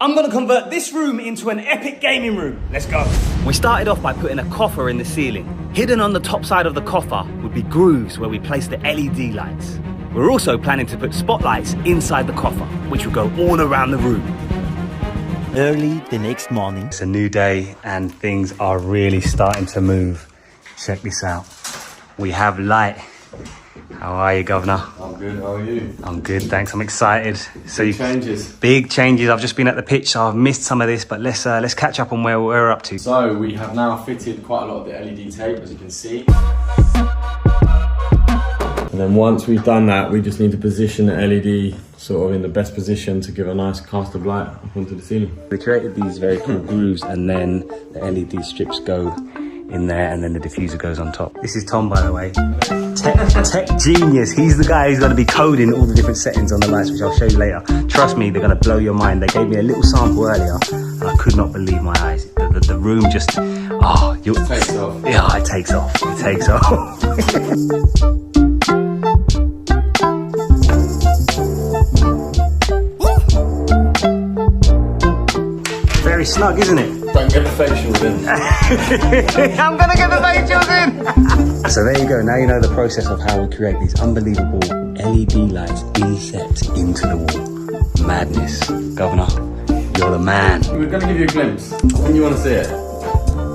I'm gonna convert this room into an epic gaming room. Let's go. We started off by putting a coffer in the ceiling. Hidden on the top side of the coffer would be grooves where we place the LED lights. We're also planning to put spotlights inside the coffer, which will go all around the room. Early the next morning. It's a new day and things are really starting to move. Check this out. We have light. How are you, Governor? I'm good, how are you? I'm good, thanks. I'm excited. Big changes. Big changes. I've just been at the pitch, so I've missed some of this, but let's catch up on where we're up to. So we have now fitted quite a lot of the LED tape, as you can see. And then once we've done that, we just need to position the LED sort of in the best position to give a nice cast of light up onto the ceiling. We created these very cool grooves and then the LED strips go in there and then the diffuser goes on top. This is Tom, by the way. Tech genius. He's the guy who's going to be coding all the different settings on the lights, which I'll show you later. Trust me, they're going to blow your mind. They gave me a little sample earlier and I could not believe my eyes. The room just, It takes off. Yeah, it takes off. It takes off. Very snug, isn't it? Don't get the facials in. I'm gonna get the facials in! So there you go, now you know the process of how we create these unbelievable LED lights inset into the wall. Madness. Governor, you're the man. We're gonna give you a glimpse. I think you want to see it.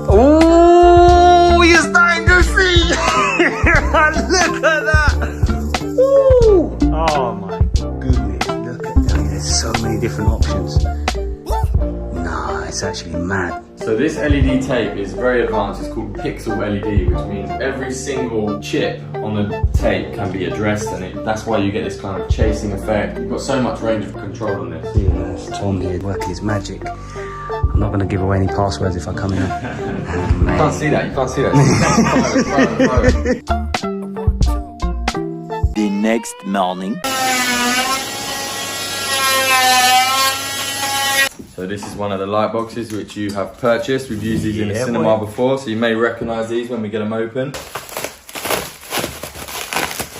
Oh, you're starting to see! Look at that! Ooh. Oh my goodness, look at that. There's so many different options. It's actually mad. So this LED tape is very advanced. It's called pixel LED, which means every single chip on the tape can be addressed, and that's why you get this kind of chasing effect. You've got so much range of control on this. Yeah, Tom here working his magic. I'm not going to give away any passwords if I come in. You can't see that. You can't see that. The next morning. So this is one of the light boxes which you have purchased. We've used these in the cinema before, so you may recognise these when we get them open.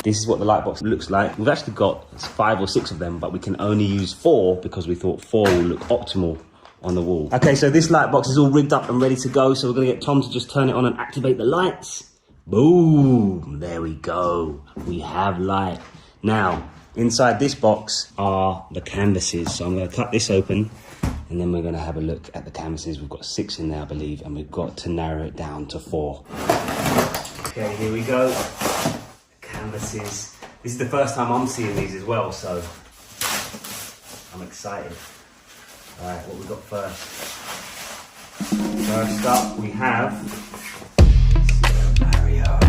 This is what the light box looks like. We've actually got 5 or 6 of them, but we can only use 4 because we thought 4 will look optimal on the wall. Okay, so this light box is all rigged up and ready to go, so we're going to get Tom to just turn it on and activate the lights. Boom! There we go. We have light. Now, inside this box are the canvases, so I'm going to cut this open. And then we're going to have a look at the canvases. We've got 6 in there, I believe, and we've got to narrow it down to 4. Okay, here we go. Canvases. This is the first time I'm seeing these as well, so I'm excited. All right, what we got first? First up, we have Mario.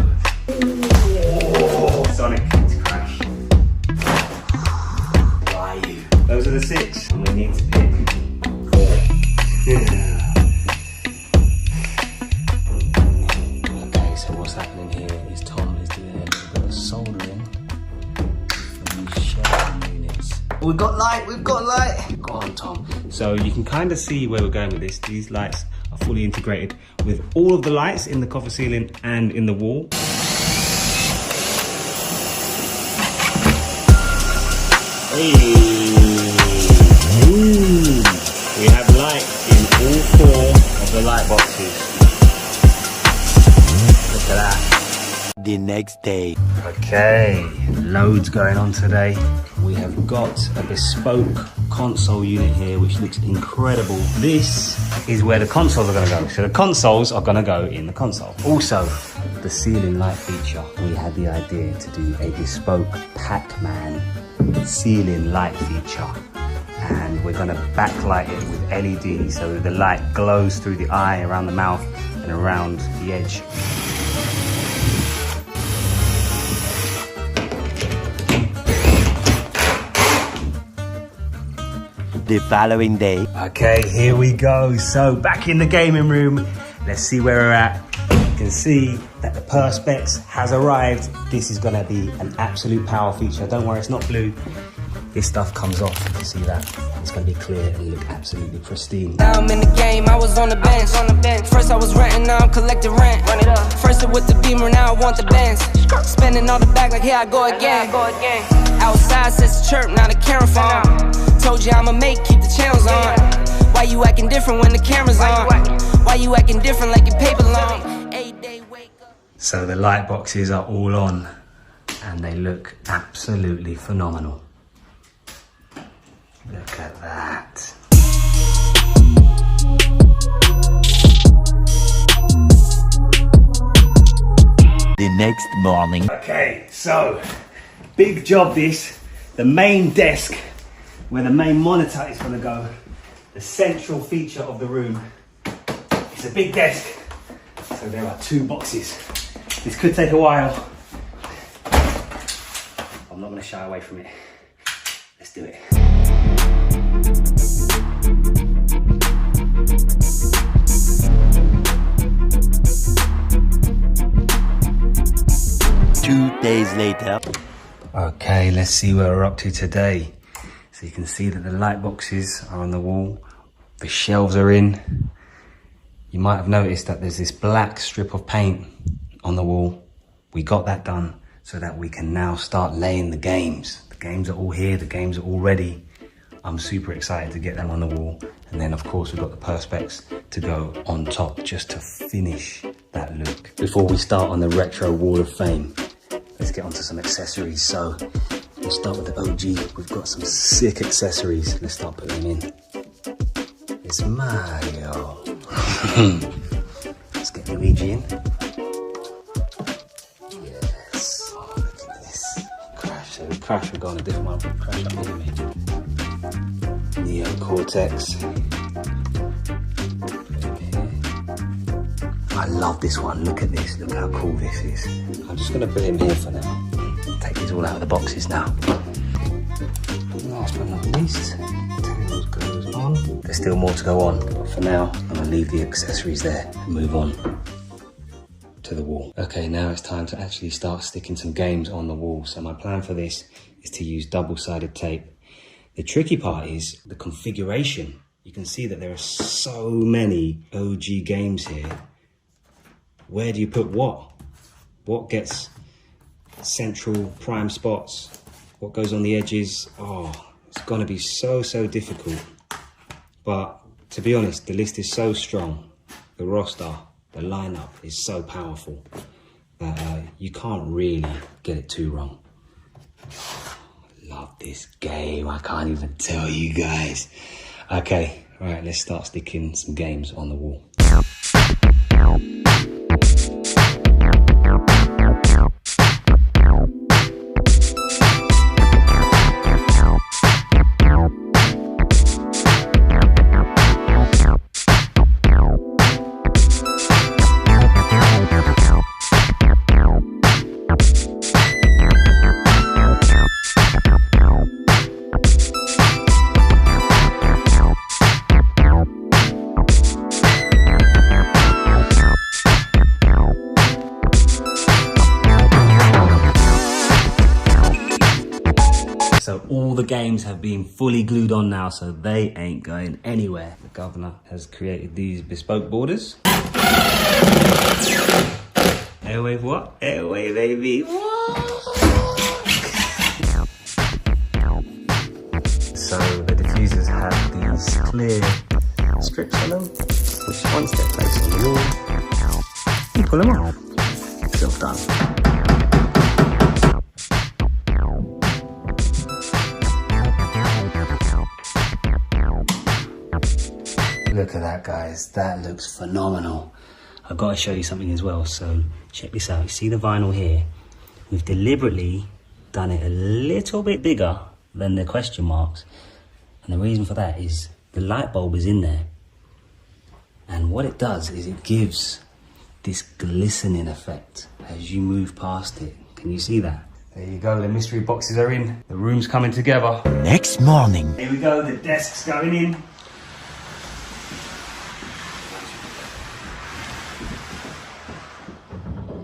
Oh, Sonic, it's crashed. Ryu. Those are the 6, and we need to pick. Okay, so what's happening here is Tom is doing a little bit of soldering from these shelving units. We've got light! Go on, Tom. So you can kind of see where we're going with this. These lights are fully integrated with all of the lights in the coffer ceiling and in the wall. We have light in all 4 of the light boxes. Look at that. The next day. Okay, loads going on today. We have got a bespoke console unit here, which looks incredible. This is where the consoles are going to go. So the consoles are going to go in the console. Also, the ceiling light feature. We had the idea to do a bespoke Pac-Man ceiling light feature. And we're going to backlight it with LED so the light glows through the eye, around the mouth and around the edge. The following day. Okay, here we go. So back in the gaming room, let's see where we're at. You can see that the Perspex has arrived. This is going to be an absolute power feature. Don't worry, it's not blue. This stuff comes off, you can see that. It's going to be clear and look absolutely pristine. Now I'm in the game, I was on the bench. First I was renting, now I'm collecting rent. Run it up. First it with the Beamer, now I want the Benz. Spending all the bag like here I go again. Outside says the chirp, now the camera phone. Told you I'ma make, keep the channels on. you acting different when the camera's on? Why you acting different like your paper long? 8 day wake up. So the light boxes are all on and they look absolutely phenomenal. Look at that. The next morning. Okay, so big job this. The main desk where the main monitor is going to go. The central feature of the room. It's a big desk. So there are 2 boxes. This could take a while. I'm not going to shy away from it. Let's do it. Two days later. Okay, let's see where we're up to today. So you can see that the light boxes are on the wall. The shelves are in. You might have noticed that there's this black strip of paint on the wall. We got that done so that we can now start laying the games. The games are all here, the games are all ready. I'm super excited to get them on the wall. And then of course we've got the perspex to go on top just to finish that look. Before we start on the retro wall of fame, let's get onto some accessories. So we'll start with the OG. We've got some sick accessories. Let's start putting them in. It's Mario. Let's get Luigi in. Yes. Oh, look at this. Crash. So we crash, we go on a different one. Crash up here, mate. Neo Cortex. I love this one. Look at this. Look how cool this is. I'm just going to put him here for now. Take these all out of the boxes now. Last but not least, tails goes on. There's still more to go on, but for now, I'm going to leave the accessories there and move on to the wall. Okay, now it's time to actually start sticking some games on the wall. So my plan for this is to use double-sided tape. The tricky part is the configuration. You can see that there are so many OG games here. Where do you put what? What gets central prime spots? What goes on the edges? Oh, it's gonna be so difficult. But to be honest, the list is so strong. The roster, the lineup is so powerful that you can't really get it too wrong. Love this game, I can't even tell you guys. Okay, right, let's start sticking some games on the wall. So all the games have been fully glued on now, so they ain't going anywhere. The governor has created these bespoke borders. Airwave what? Airwave, baby. So the diffusers have these clear strips on them, which once they're placed on the wall, you pull them off. Job done. Look at that, guys. That looks phenomenal. I've got to show you something as well. So check this out. You see the vinyl here? We've deliberately done it a little bit bigger than the question marks. And the reason for that is the light bulb is in there. And what it does is it gives this glistening effect as you move past it. Can you see that? There you go. The mystery boxes are in. The room's coming together. Next morning. Here we go. The desk's going in.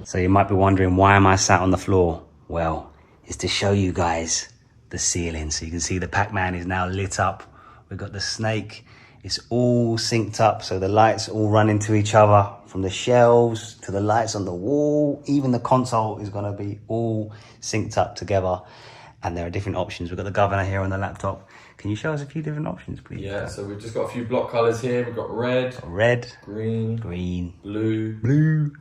So you might be wondering, why am I sat on the floor? Well, it's to show you guys the ceiling. So you can see the Pac-Man is now lit up. We've got the snake. It's all synced up. So the lights all run into each other, from the shelves to the lights on the wall. Even the console is going to be all synced up together. And there are different options. We've got the governor here on the laptop. Can you show us a few different options, please? Yeah, so we've just got a few block colours here. We've got red, green, blue.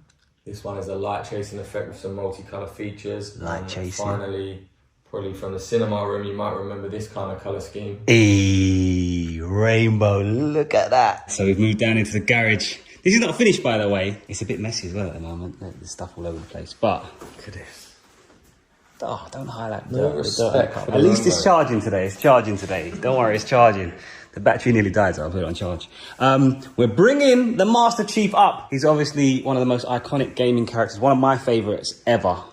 This one is a light chasing effect with some multicolour features. Light chasing. Finally, probably from the cinema room, you might remember this kind of colour scheme. Rainbow, look at that. So we've moved down into the garage. This is not finished, by the way. It's a bit messy as well at the moment. There's stuff all over the place, but look at this. Oh, don't highlight the dirt. At least it's charging today. It's charging today. Don't worry, it's charging. The battery nearly died, so I'll put it on charge. We're bringing the Master Chief up. He's obviously one of the most iconic gaming characters, one of my favourites ever,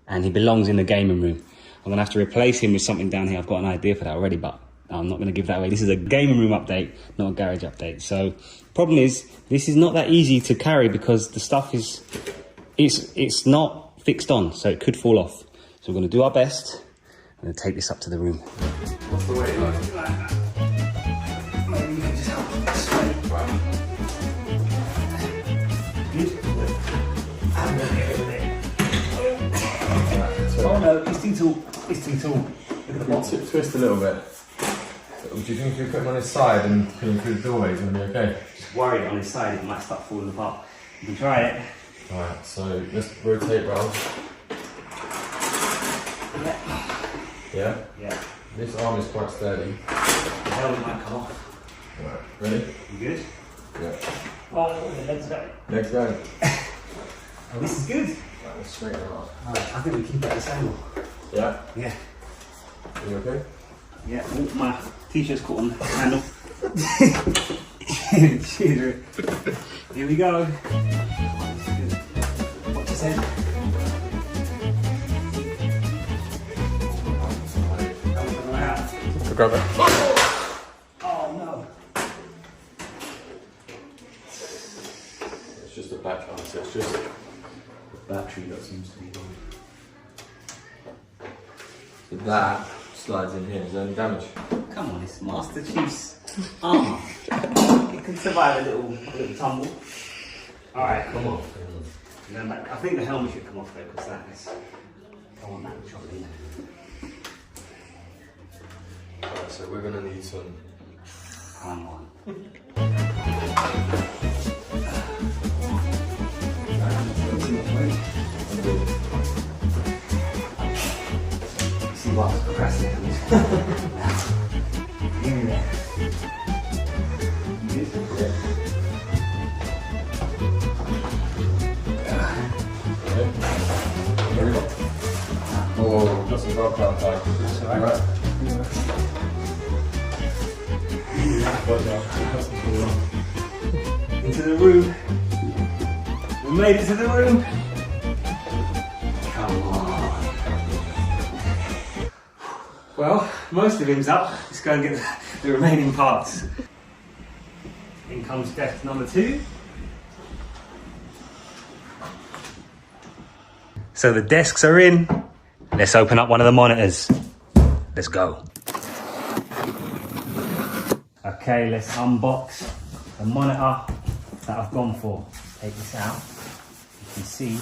and he belongs in the gaming room. I'm going to have to replace him with something down here. I've got an idea for that already, but I'm not going to give that away. This is a gaming room update, not a garage update. So, problem is, this is not that easy to carry because the stuff is, it's not fixed on, so it could fall off. So we're going to do our best. I'm going to take this up to the room. What's the weight like? Maybe you can just help me straight. Good? Oh no, it's too tall. It's too tall. Look at the bottom. Twist a little bit. So, do you think if you put him on his side and put him through the doorway, he's going to be okay? Just worried on his side, it might start falling apart. You can try it. Alright, so let's rotate round. Yeah? Yeah. This arm is quite sturdy. The helmet might come off. Alright, ready? You good? Yeah. Oh, the legs go. Legs going. Oh, this is good. Right, let's straighten him up. Alright, I think we keep it at this angle. Yeah? Yeah. Are you okay? Yeah, oh, my t-shirt's caught on the handle. Here we go. Watch his head. Grab it. Oh no. It's just a battery, honestly, it's just the battery that seems to be wrong. So that slides in here, is there any damage? Come on, it's Master Chief's arm. It can survive a little tumble. Alright, come on. Going back. I think the helmet should come off though, because that is. I want that chocolate in there. Alright, so we're gonna need some. Come on. See what I'm procrastinating. Give me that. You good? Here we go. Oh, got some rock outside. That's alright. Into the room. We made it to the room. Come on. Well, most of him's up. Let's go and get the remaining parts. In comes desk number 2. So the desks are in. Let's open up one of the monitors. Let's go. Okay, let's unbox the monitor that I've gone for. Take this out. You can see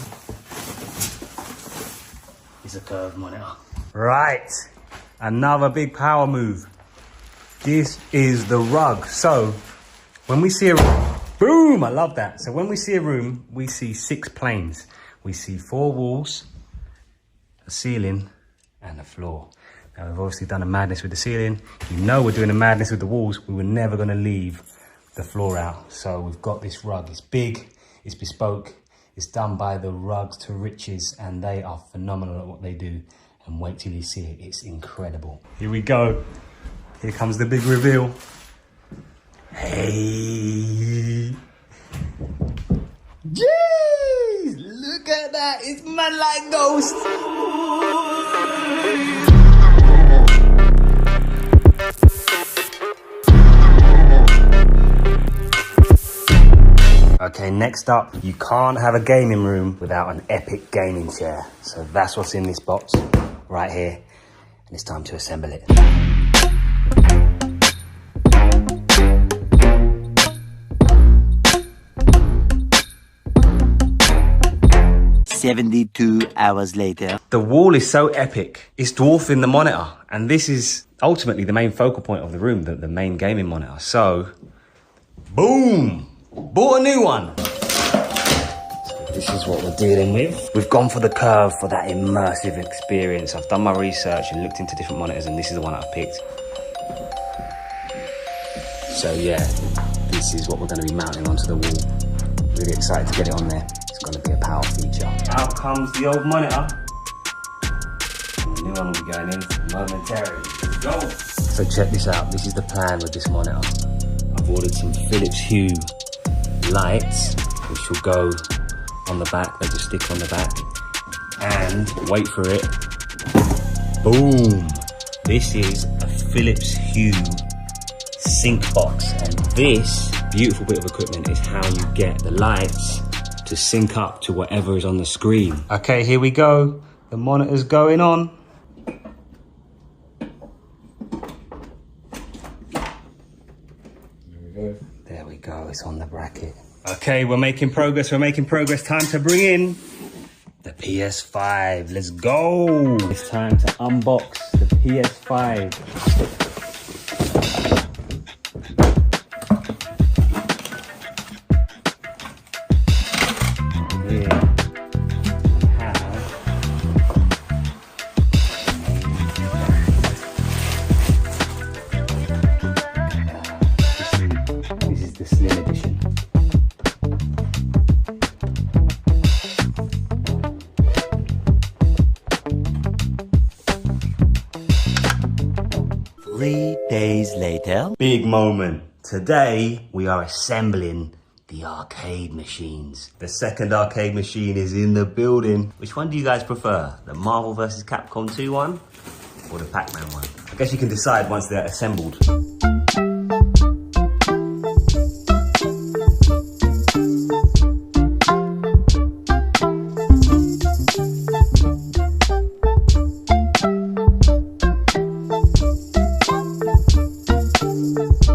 it's a curved monitor. Right, another big power move. This is the rug. So when we see a room, boom, I love that. So when we see a room, we see 6 planes. We see 4 walls, a ceiling, and a floor. Now we've obviously done a madness with the ceiling. You know we're doing a madness with the walls. We were never gonna leave the floor out. So we've got this rug. It's big, it's bespoke, it's done by the Rugs to Riches, and they are phenomenal at what they do. And wait till you see it, it's incredible. Here we go. Here comes the big reveal. Hey. Jeez, look at that, it's man like Ghost. Okay, next up, you can't have a gaming room without an epic gaming chair. So that's what's in this box, right here, and it's time to assemble it. "72 hours later." The wall is so epic, it's dwarfing the monitor. And this is, ultimately the main focal point of the room, the main gaming monitor. So, boom! Bought a new one. This is what we're dealing with. We've gone for the curve for that immersive experience. I've done my research and looked into different monitors, and this is the one I've picked. So yeah, this is what we're going to be mounting onto the wall. Really excited to get it on there. It's going to be a power feature. Out comes the old monitor. And the new one will be going in momentarily. Let's go. So check this out. This is the plan with this monitor. I've ordered some Philips Hue lights, which will go on the back. They just stick on the back. And wait for it. Boom. This is a Philips Hue sync box, and this beautiful bit of equipment is how you get the lights to sync up to whatever is on the screen. Okay, here we go. The monitor's going on. There we go, it's on the bracket. Okay, we're making progress, Time to bring in the PS5. Let's go. It's time to unbox the PS5. Days later. Big moment. Today we are assembling the arcade machines. The second arcade machine is in the building. Which one do you guys prefer? The Marvel vs. Capcom 2 one or the Pac-Man one? I guess you can decide once they're assembled.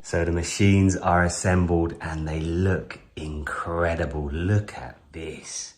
So the machines are assembled and they look incredible. Look at this.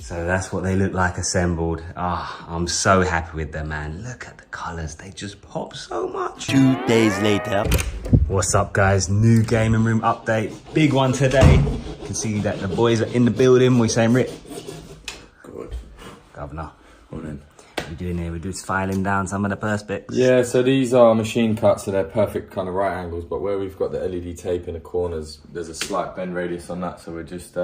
That's what they look like assembled. Ah, I'm so happy with them, man. Look at the colors, they just pop so much. 2 days later. What's up, guys? New gaming room update. Big one today. You can see that the boys are in the building. What are you saying, Rick? Good. Governor. Morning. What are we doing here? We're just filing down some of the perspex. Yeah, so these are machine cuts, so they're perfect kind of right angles, but where we've got the LED tape in the corners, there's a slight bend radius on that, so we're just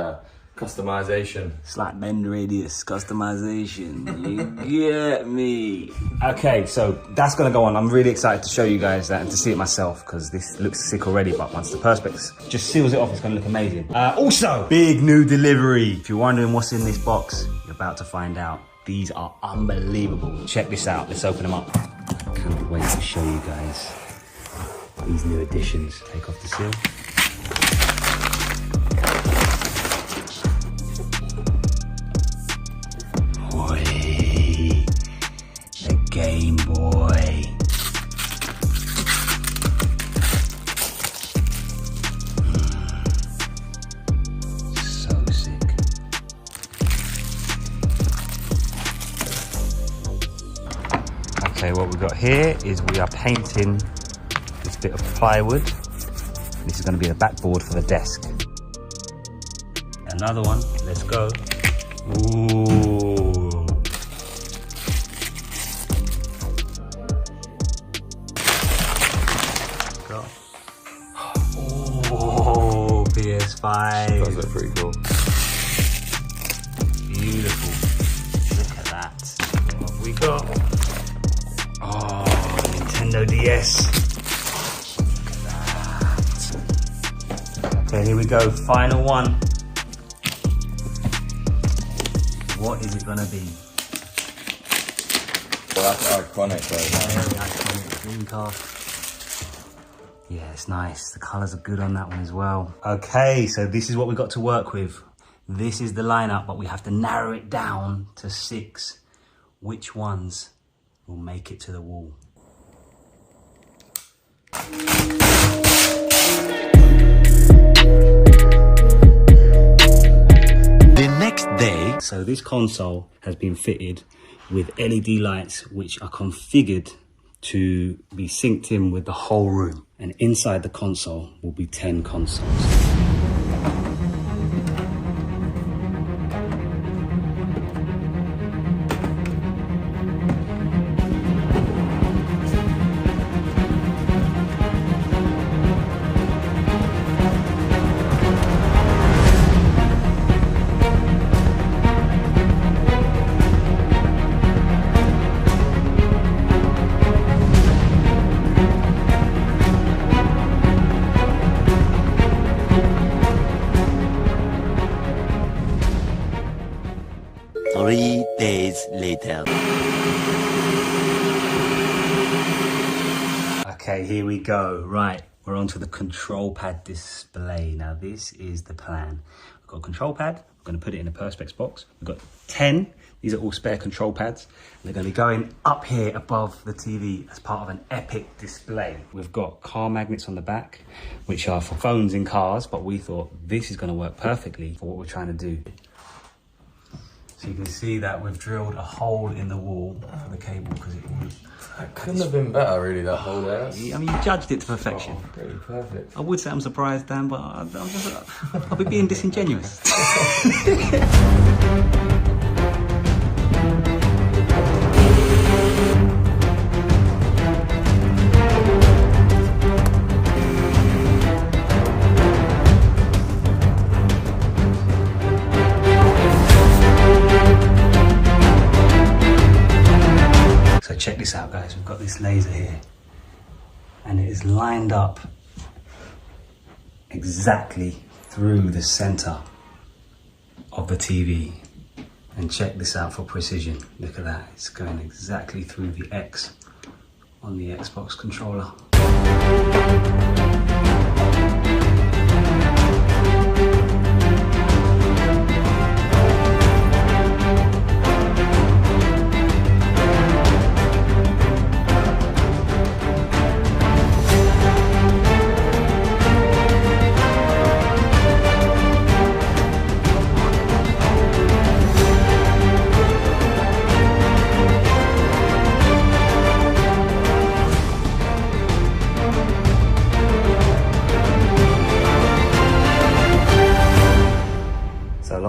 customization. Slight bend radius, customization. You get me. Okay, so that's gonna go on. I'm really excited to show you guys that and to see it myself, because this looks sick already, but once the perspex just seals it off, it's gonna look amazing. Also, big new delivery. If you're wondering what's in this box, you're about to find out. These are unbelievable. Check this out, let's open them up. Can't wait to show you guys these new additions. Take off the seal. Game Boy. So sick. Okay, what we've got here is we are painting this bit of plywood. This is going to be the backboard for the desk. Another one, let's go. Ooh. Oh, PS5. Those are pretty cool. Beautiful. Look at that. What have we got? Oh, Nintendo DS. Look at that. Okay, here we go. Final one. What is it gonna be? Well, that's iconic, though. Very iconic Dreamcast. Yeah, it's nice. The colours are good on that one as well. Okay, so this is what we got to work with. This is the lineup, but we have to narrow it down to 6. Which ones will make it to the wall? The next day. So this console has been fitted with LED lights, which are configured to be synced in with the whole room. And inside the console will be 10 consoles. Three days later. Okay, here we go. Right, we're onto the control pad display. Now this is the plan. We've got a control pad. We're going to put it in a perspex box. We've got 10. These are all spare control pads. They're going to be going up here above the TV as part of an epic display. We've got car magnets on the back, which are for phones in cars, but we thought this is going to work perfectly for what we're trying to do. So you can see that we've drilled a hole in the wall for the cable because it was... That couldn't have been better, really, that hole there. I mean, you judged it to perfection. Oh, pretty perfect. I would say I'm surprised, Dan, but I'll be being disingenuous. Check this out, guys. We've got this laser here and it is lined up exactly through the center of the TV. And check this out for precision. Look at that. It's going exactly through the X on the Xbox controller.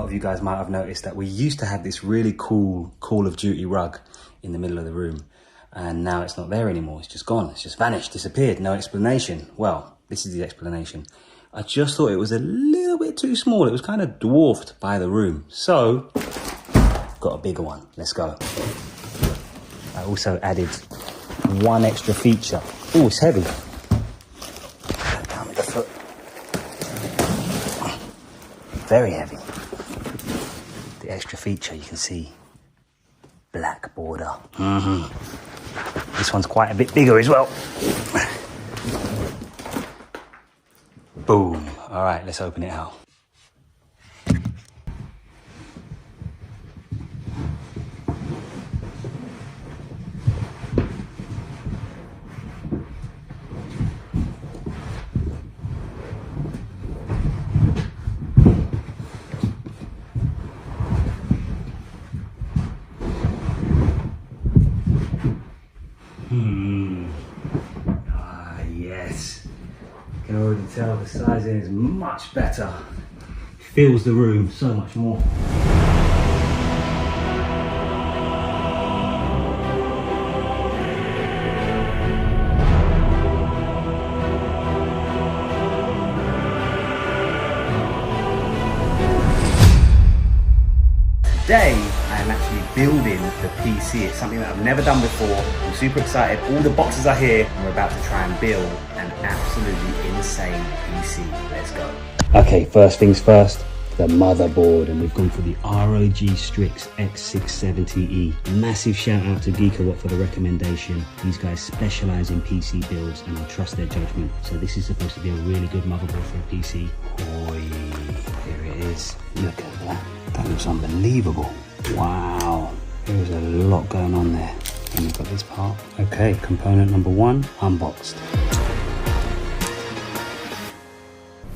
You guys might have noticed that we used to have this really cool Call of Duty rug in the middle of the room, and now it's not there anymore. It's just gone. It's just vanished, disappeared, no explanation. Well, this is the explanation. I just thought it was a little bit too small. It was kind of dwarfed by the room. So, got a bigger one. Let's go. I also added one extra feature. Oh, it's heavy. Down with the foot. Very heavy. The extra feature, you can see black border. This one's quite a bit bigger as well. Boom. All right, let's open it out. Yes. You can already tell the sizing is much better. Fills the room so much more. Today, I am actually building the PC. It's something that I've never done before. I'm super excited. All the boxes are here. We're about to try and build an absolutely insane PC. Let's go. Okay, first things first. the motherboard, and we've gone for the ROG Strix X670E. Massive shout out to Geekawatt for the recommendation. These guys specialize in PC builds and I trust their judgment. So this is supposed to be a really good motherboard for a PC. Oi, here it is. Look at that. That looks unbelievable. Wow, there's a lot going on there. And we've got this part. Okay, component number 1 unboxed.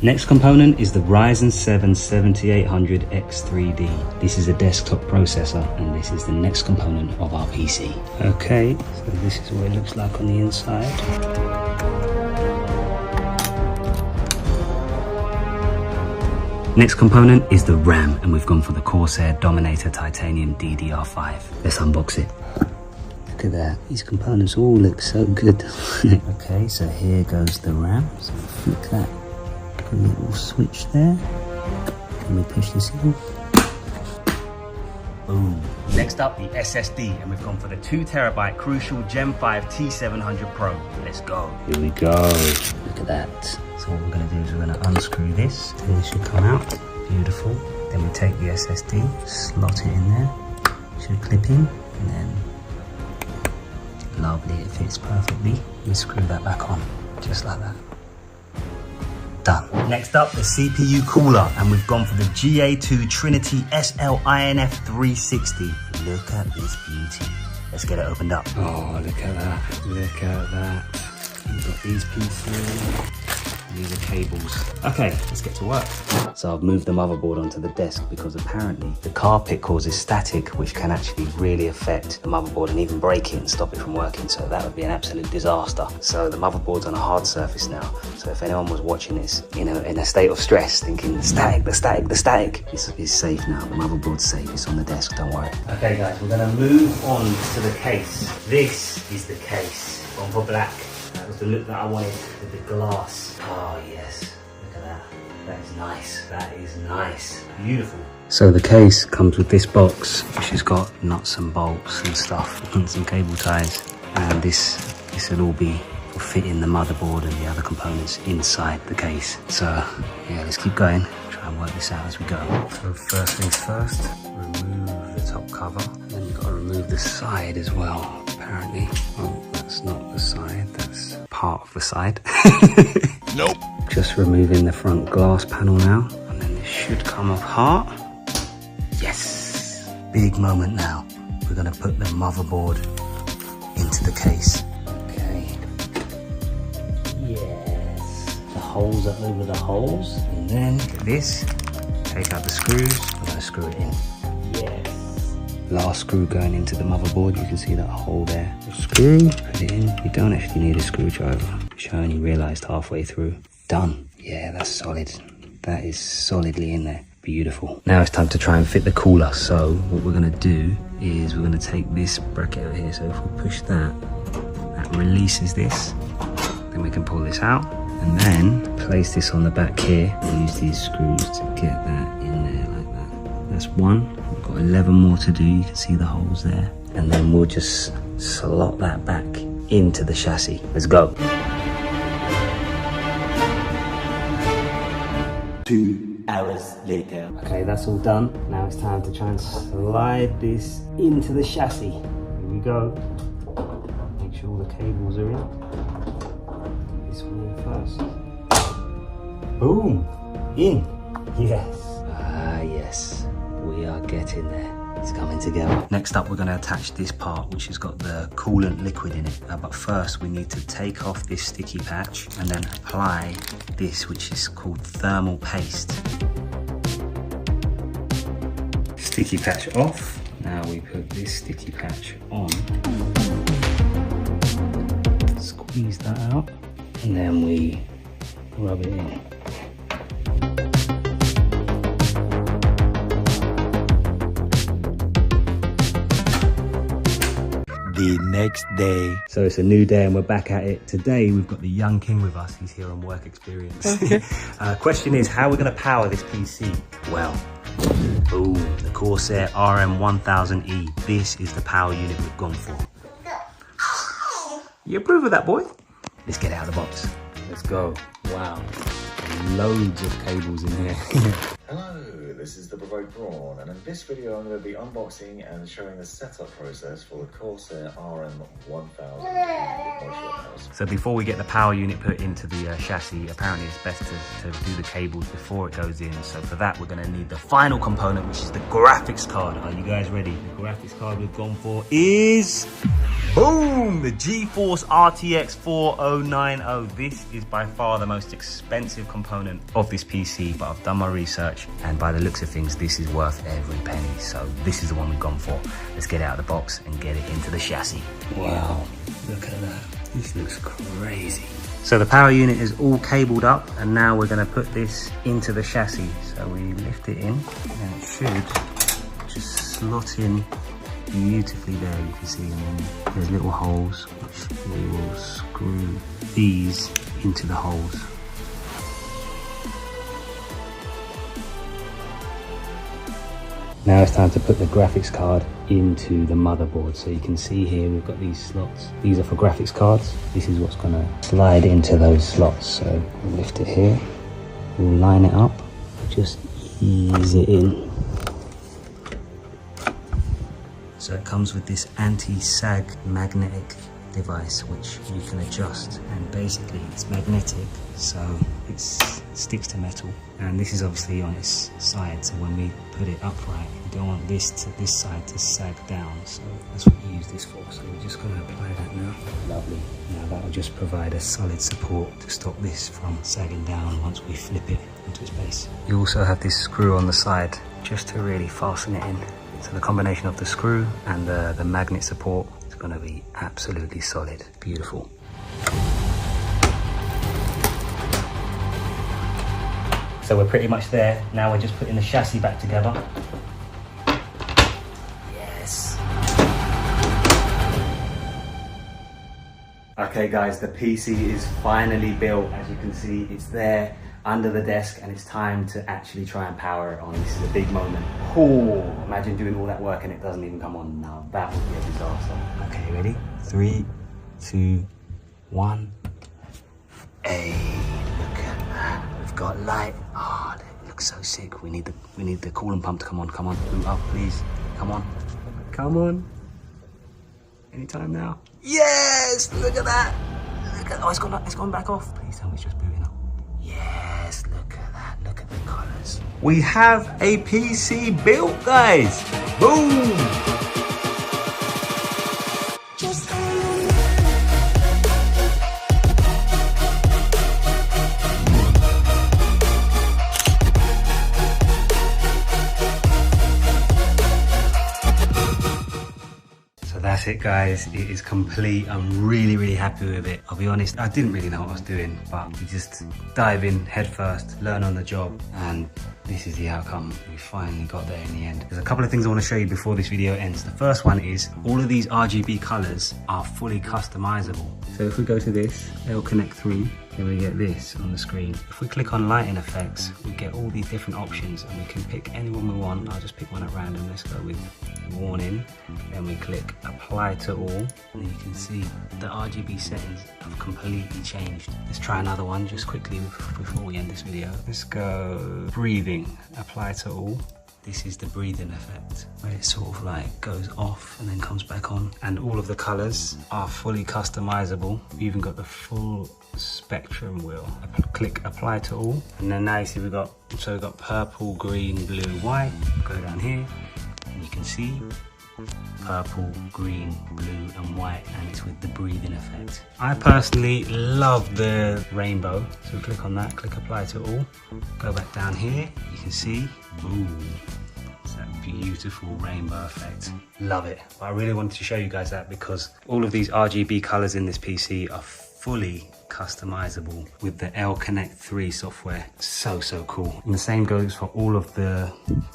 Next component is the Ryzen 7 7800X3D. This is a desktop processor and this is the next component of our PC. Okay, so this is what it looks like on the inside. Next component is the RAM, and we've gone for the Corsair Dominator Titanium DDR5. Let's unbox it. Look at that, these components all look so good. Okay, so here goes the RAM. So flick that little switch there. Can we push this in? Boom. Next up, the SSD, and we've gone for the 2TB Crucial Gen 5 T700 Pro. Let's go. Here we go. Look at that. So what we're going to do is we're going to unscrew this, and this should come out. Beautiful. Then we take the SSD, slot it in there. Should clip in, and then lovely, it fits perfectly. We screw that back on, just like that. Done. Next up, the CPU cooler, and we've gone for the GA2 Trinity SL-INF 360. Look at this beauty. Let's get it opened up. Oh, look at that. Look at that. We've got these pieces. These are cables. Okay, let's get to work. So I've moved the motherboard onto the desk because apparently the carpet causes static, which can actually really affect the motherboard and even break it and stop it from working. So that would be an absolute disaster. So the motherboard's on a hard surface now. So if anyone was watching this, in a state of stress, thinking the static, it's safe now. The motherboard's safe. It's on the desk. Don't worry. Okay, guys, we're gonna move on to the case. This is the case. Gone for black. That was the look that I wanted with the glass. Oh yes, look at that. That is nice. That is nice. Beautiful. So the case comes with this box, which has got nuts and bolts and stuff, and some cable ties. And this will all be for fitting the motherboard and the other components inside the case. So yeah, let's keep going. Try and work this out as we go. So first things first, remove the top cover. And then you've got to remove the side as well, apparently. Oh, that's not the side, that's part of the side. Nope. Just removing the front glass panel now, and then this should come apart. Yes! Big moment now. We're gonna put the motherboard into the case. Okay. Yes. The holes are over the holes. And then this, take out the screws, we're gonna screw it in. Yes. Last screw going into the motherboard, you can see that hole there. Screw, put it in. You don't actually need a screwdriver, which I only realised halfway through. Done. Yeah, that's solid. That is solidly in there. Beautiful. Now it's time to try and fit the cooler. So what we're gonna do is we're gonna take this bracket over here. So if we push that, that releases this. Then we can pull this out and then place this on the back here. We'll use these screws to get that in there like that. That's one. We've got 11 more to do. You can see the holes there. And then we'll just slot that back into the chassis. Let's go. 2 hours later. Okay, that's all done. Now it's time to try and slide this into the chassis. Here we go. Make sure all the cables are in. This one in first. Boom! In! Yes. Ah, yes. We are getting there. It's coming together. Next up, we're going to attach this part, which has got the coolant liquid in it. But first, we need to take off this sticky patch and then apply this, which is called thermal paste. Sticky patch off. Now we put this sticky patch on. Squeeze that out. And then we rub it in. The next day. So it's a new day and we're back at it. Today we've got the young king with us. He's here on work experience. Okay. Question is, how are we going to power this PC? Well, boom, the Corsair RM1000E. This is the power unit we've gone for. You approve of that, boy? Let's get it out of the box. Let's go. Wow. Loads of cables in here. Hello this is the Provoked Brawn, and in this video I'm going to be unboxing and showing the setup process for the Corsair RM1000. So before we get the power unit put into the chassis, apparently it's best to do the cables before it goes in. So for that we're going to need the final component, which is the graphics card. Are you guys ready? The graphics card we've gone for is... boom! The GeForce RTX 4090. This is by far the most expensive component of this PC, but I've done my research and by the looks of things this is worth every penny. So this is the one we've gone for. Let's get it out of the box and get it into the chassis. Wow, look at that. This looks crazy. So the power unit is all cabled up, and now we're going to put this into the chassis. So we lift it in and it should just slot in beautifully there. You can see, and then there's little holes which we will screw these into the holes. Now it's time to put the graphics card into the motherboard. So you can see here we've got these slots. These are for graphics cards. This is what's going to slide into those slots. So we'll lift it here, we'll line it up, just ease it in. So it comes with this anti-sag magnetic device which you can adjust, and basically it's magnetic, so it sticks to metal, and this is obviously on its side, so when we put it upright we don't want this side to sag down, so that's what we use this for. So we're just going to apply that now. Lovely. Now that will just provide a solid support to stop this from sagging down once we flip it into its base. You also have this screw on the side just to really fasten it in. So the combination of the screw and the magnet support is going to be absolutely solid. Beautiful. So we're pretty much there. Now we're just putting the chassis back together. Yes. Okay guys, the PC is finally built. As you can see, it's there under the desk, and it's time to actually try and power it on. This is a big moment. Oh, imagine doing all that work and it doesn't even come on. Now that would be a disaster. Okay, ready? 3, 2, 1. Hey, look at that. We've got light. Oh, it looks so sick. We need the coolant pump to come on. Come on, boot up, please. Come on. Come on. Anytime now. Yes! Look at that. Look at, oh, it's gone back off. Please tell me it's just booting up. Yes, look at that, look at the colours. We have a PC built, guys. Boom! That's it guys, it is complete. I'm really happy with it. I'll be honest, I didn't really know what I was doing, but we just dive in head first, learn on the job, and this is the outcome. We finally got there in the end. There's a couple of things I want to show you before this video ends. The first one is all of these RGB colors are fully customizable. So if we go to this, L Connect 3, then we get this on the screen. If we click on lighting effects, we get all these different options, and we can pick any one we want. I'll just pick one at random. Let's go with warning. Then we click apply to all, and you can see the RGB settings have completely changed. Let's try another one just quickly before we end this video. Let's go breathing, apply to all. This is the breathing effect, where it sort of like goes off and then comes back on. And all of the colors are fully customizable. We've even got the full spectrum wheel. Click apply to all, and then now you see we've got purple, green, blue, white. Go down here and you can see purple, green, blue and white, and it's with the breathing effect. I personally love the rainbow, so click on that, click apply to all, go back down here, you can see, boom, it's that beautiful rainbow effect. Love it. But I really wanted to show you guys that because all of these RGB colors in this PC are fully customizable with the L Connect 3 software. So cool. And the same goes for all of the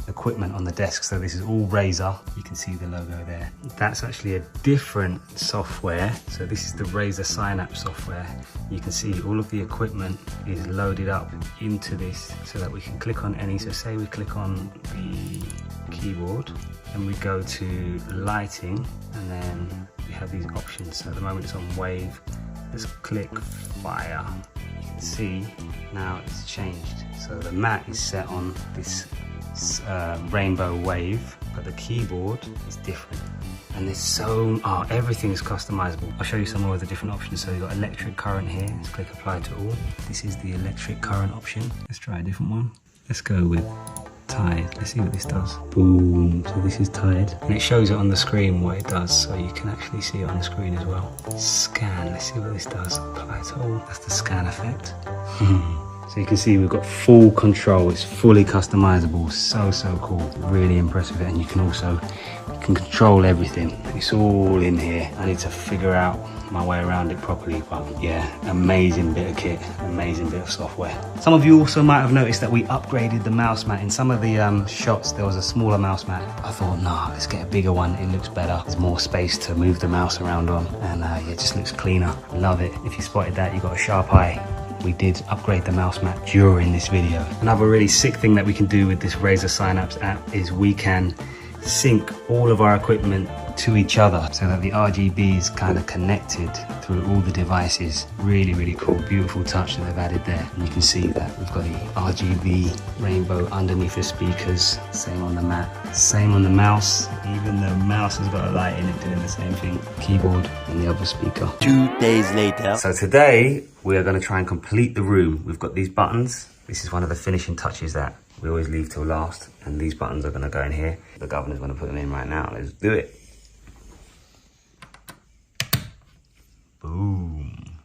equipment on the desk. So this is all Razer. You can see the logo there. That's actually a different software. So this is the Razer Synapse software. You can see all of the equipment is loaded up into this so that we can click on any. So say we click on the keyboard and we go to lighting, and then we have these options. So at the moment it's on wave. Let's click fire. You can see now it's changed. So the mat is set on this rainbow wave, but the keyboard is different. And there's so, everything is customizable. I'll show you some more of the different options. So you've got electric current here. Let's click apply to all. This is the electric current option. Let's try a different one. Let's go with tide. Let's see what this does. Boom, so this is tide. And it shows it on the screen what it does, so you can actually see it on the screen as well. Scan, let's see what this does. Apply to all, that's the scan effect. So you can see we've got full control, it's fully customizable, so cool. Really impressive, and you can control everything. It's all in here. I need to figure out my way around it properly, but yeah, amazing bit of kit, amazing bit of software. Some of you also might have noticed that we upgraded the mouse mat. In some of the shots there was a smaller mouse mat. I thought, nah, let's get a bigger one, it looks better. There's more space to move the mouse around on, and yeah, it just looks cleaner. Love it. If you spotted that, you got a sharp eye. We did upgrade the mouse mat during this video. Another really sick thing that we can do with this Razer Synapse app is we can sync all of our equipment to each other so that the RGB is kind of connected through all the devices. Really cool, beautiful touch that they've added there. And you can see that we've got the RGB rainbow underneath the speakers. Same on the mat, same on the mouse. Even the mouse has got a light in it doing the same thing. Keyboard and the other speaker. 2 days later. So today we are going to try and complete the room. We've got these buttons. This is one of the finishing touches that we always leave till last, and these buttons are going to go in here. The governor's going to put them in right now. Let's do it. Boom.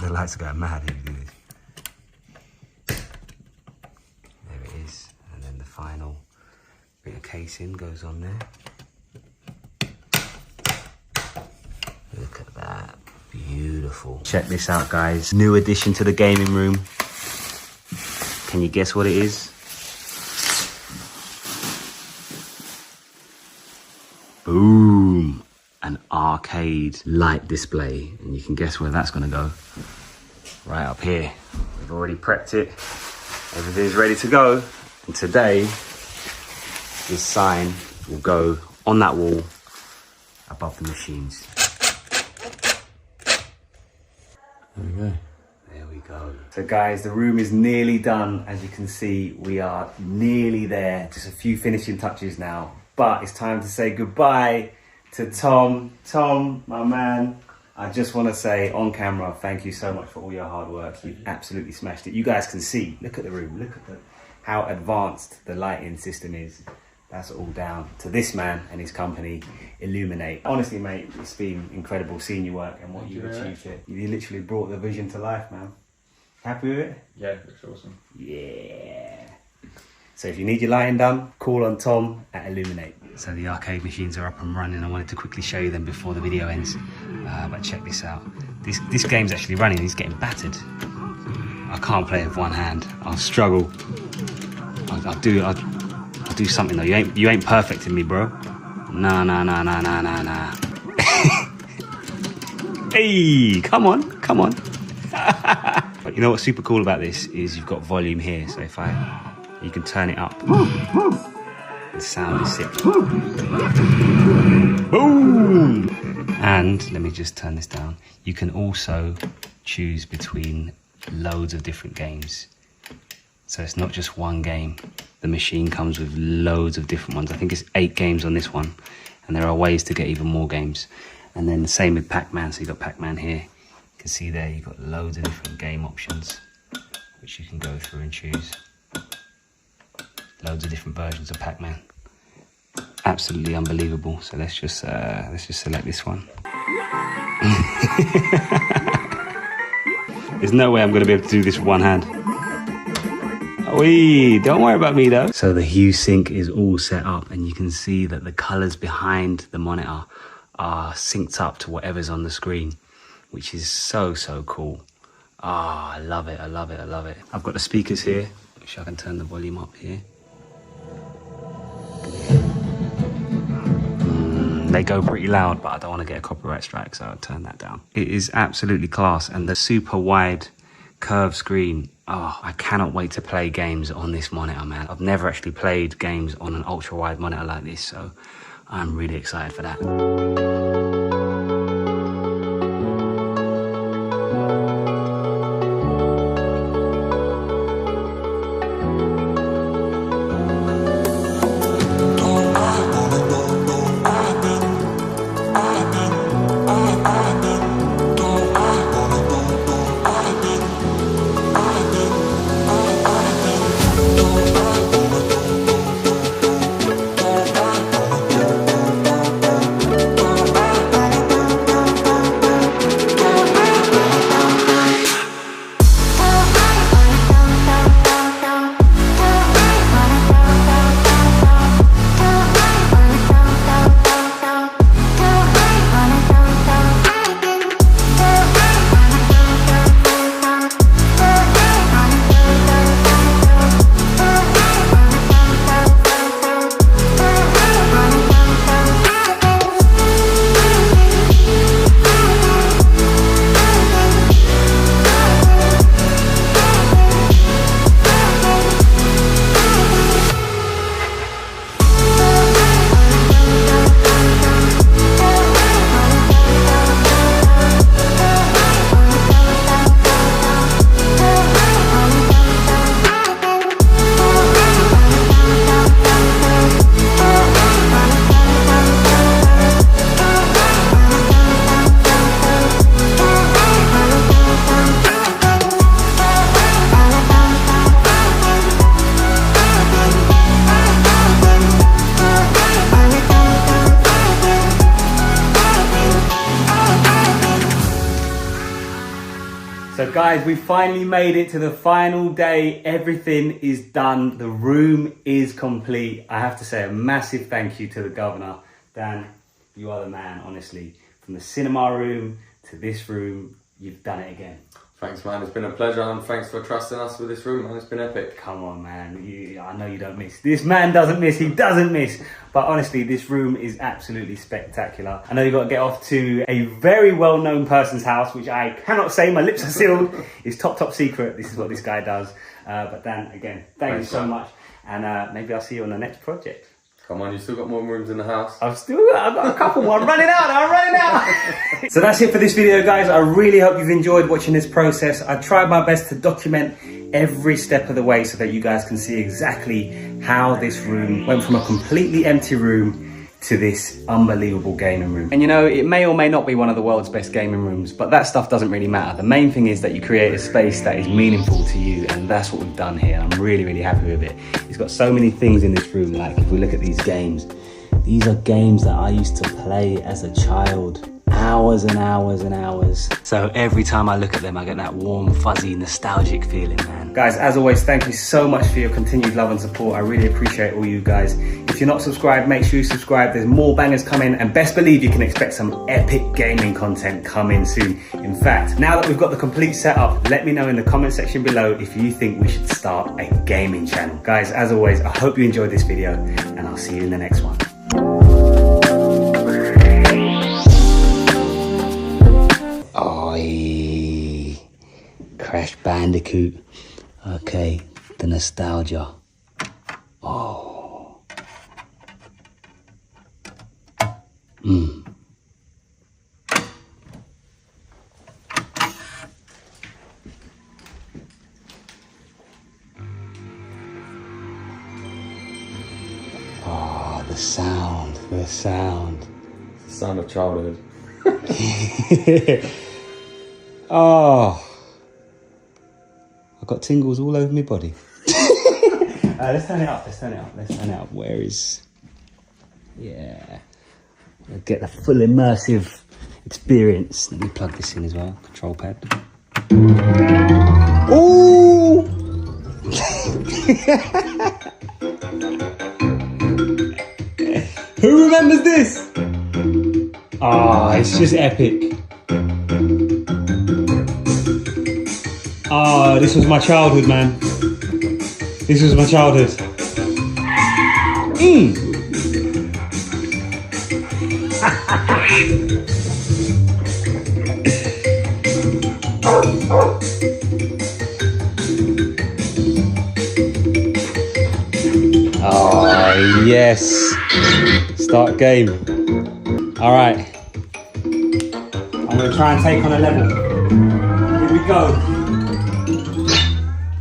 The lights are going mad if you do this. There it is, and then the final bit of casing goes on there. Look at that, beautiful. Check this out, guys. New addition to the gaming room. Can you guess what it is? Boom, an arcade light display. And you can guess where that's gonna go. Right up here. We've already prepped it. Everything's ready to go. And today, this sign will go on that wall above the machines. There we go. There we go. So guys, the room is nearly done. As you can see, we are nearly there. Just a few finishing touches now. But it's time to say goodbye to Tom. Tom, my man, I just want to say on camera, thank you so much for all your hard work. You've absolutely smashed it. You guys can see, look at the room, look at how advanced the lighting system is. That's all down to this man and his company, Illuminate. Honestly, mate, it's been incredible seeing your work and what you've achieved here. You literally brought the vision to life, man. Happy with it? Yeah, it looks awesome. Yeah. So if you need your lighting done, call on Tom at Illuminate. So the arcade machines are up and running. I wanted to quickly show you them before the video ends. But check this out. This game's actually running. He's getting battered. I can't play it with one hand. I'll struggle. I'll do something though. You ain't perfect in me, bro. Nah. Hey, come on. But you know what's super cool about this is you've got volume here. So if you can turn it up. The sound is sick. Boom! And let me just turn this down. You can also choose between loads of different games. So it's not just one game. The machine comes with loads of different ones. I think it's 8 games on this one. And there are ways to get even more games. And then the same with Pac-Man. So you've got Pac-Man here. You can see there you've got loads of different game options, which you can go through and choose. Loads of different versions of Pac-Man. Absolutely unbelievable. So let's just select this one. There's no way I'm going to be able to do this with one hand. Wee, don't worry about me though. So the hue sync is all set up and you can see that the colors behind the monitor are synced up to whatever's on the screen, which is so cool. I love it. I've got the speakers here, which I can turn the volume up here. They go pretty loud, but I don't want to get a copyright strike, so I'll turn that down. It is absolutely class, and the super wide curved screen. Oh, I cannot wait to play games on this monitor, man. I've never actually played games on an ultra wide monitor like this, so I'm really excited for that. So guys, we finally made it to the final day. Everything is done. The room is complete. I have to say a massive thank you to the governor. Dan, you are the man, honestly. From the cinema room to this room, you've done it again. Thanks, man. It's been a pleasure, and thanks for trusting us with this room, man. It's been epic. Come on, man. I know you don't miss. This man doesn't miss. He doesn't miss. But honestly, this room is absolutely spectacular. I know you've got to get off to a very well-known person's house, which I cannot say. My lips are sealed. It's top secret. This is what this guy does. But Dan, again, thank you so much. And maybe I'll see you on the next project. Come on, you still got more rooms in the house. I've got a couple more. I'm running out. So that's it for this video, guys. I really hope you've enjoyed watching this process. I tried my best to document every step of the way so that you guys can see exactly how this room went from a completely empty room to this unbelievable gaming room. And you know, it may or may not be one of the world's best gaming rooms, but that stuff doesn't really matter. The main thing is that you create a space that is meaningful to you, and that's what we've done here. I'm really happy with it. It's got so many things in this room. Like if we look at these games, these are games that I used to play as a child. Hours and hours and hours. So every time I look at them, I get that warm, fuzzy, nostalgic feeling, man. Guys, as always, thank you so much for your continued love and support. I really appreciate all you guys. If you're not subscribed, make sure you subscribe. There's more bangers coming, and best believe you can expect some epic gaming content coming soon. In fact, now that we've got the complete setup, let me know in the comment section below if you think we should start a gaming channel. Guys, as always, I hope you enjoyed this video, and I'll see you in the next one. Crash Bandicoot. Okay, the nostalgia. Oh. Oh, the sound. The sound. It's the sound of childhood. Oh. I've got tingles all over my body. Let's turn it up, let's turn it up. Where is... Yeah. I'll get the full immersive experience. Let me plug this in as well. Control pad. Ooh! Who remembers this? Ah, it's just epic. Oh, this was my childhood, man. This was my childhood. Oh, yes. Start game. All right. I'm gonna try and take on a level. Here we go.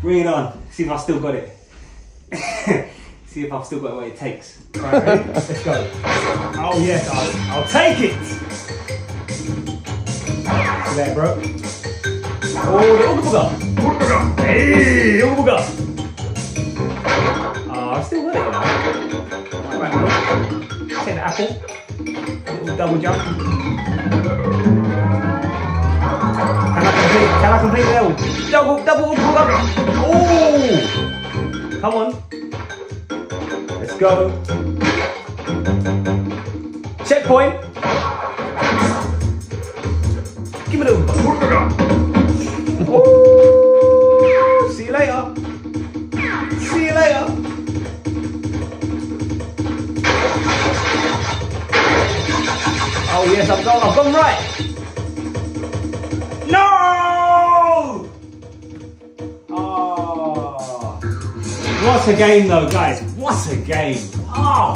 Bring it on. See if I've still got it. See if I've still got what it takes. All right, ready? Let's go. Oh yes, I'll take it. There, bro. Oh, the Ugabuga. Hey, Ugabuga. I've still got it, you know. Alright, bro. Take the apple. Little double jump. Can I complete the level? Double Ugabuga. Oh! Come on. Let's go. Checkpoint. Give me the Ugabuga. Ooh, see you later. See you later. Oh yes, I've gone right. No! Oh. What a game though, guys. What a game. Oh.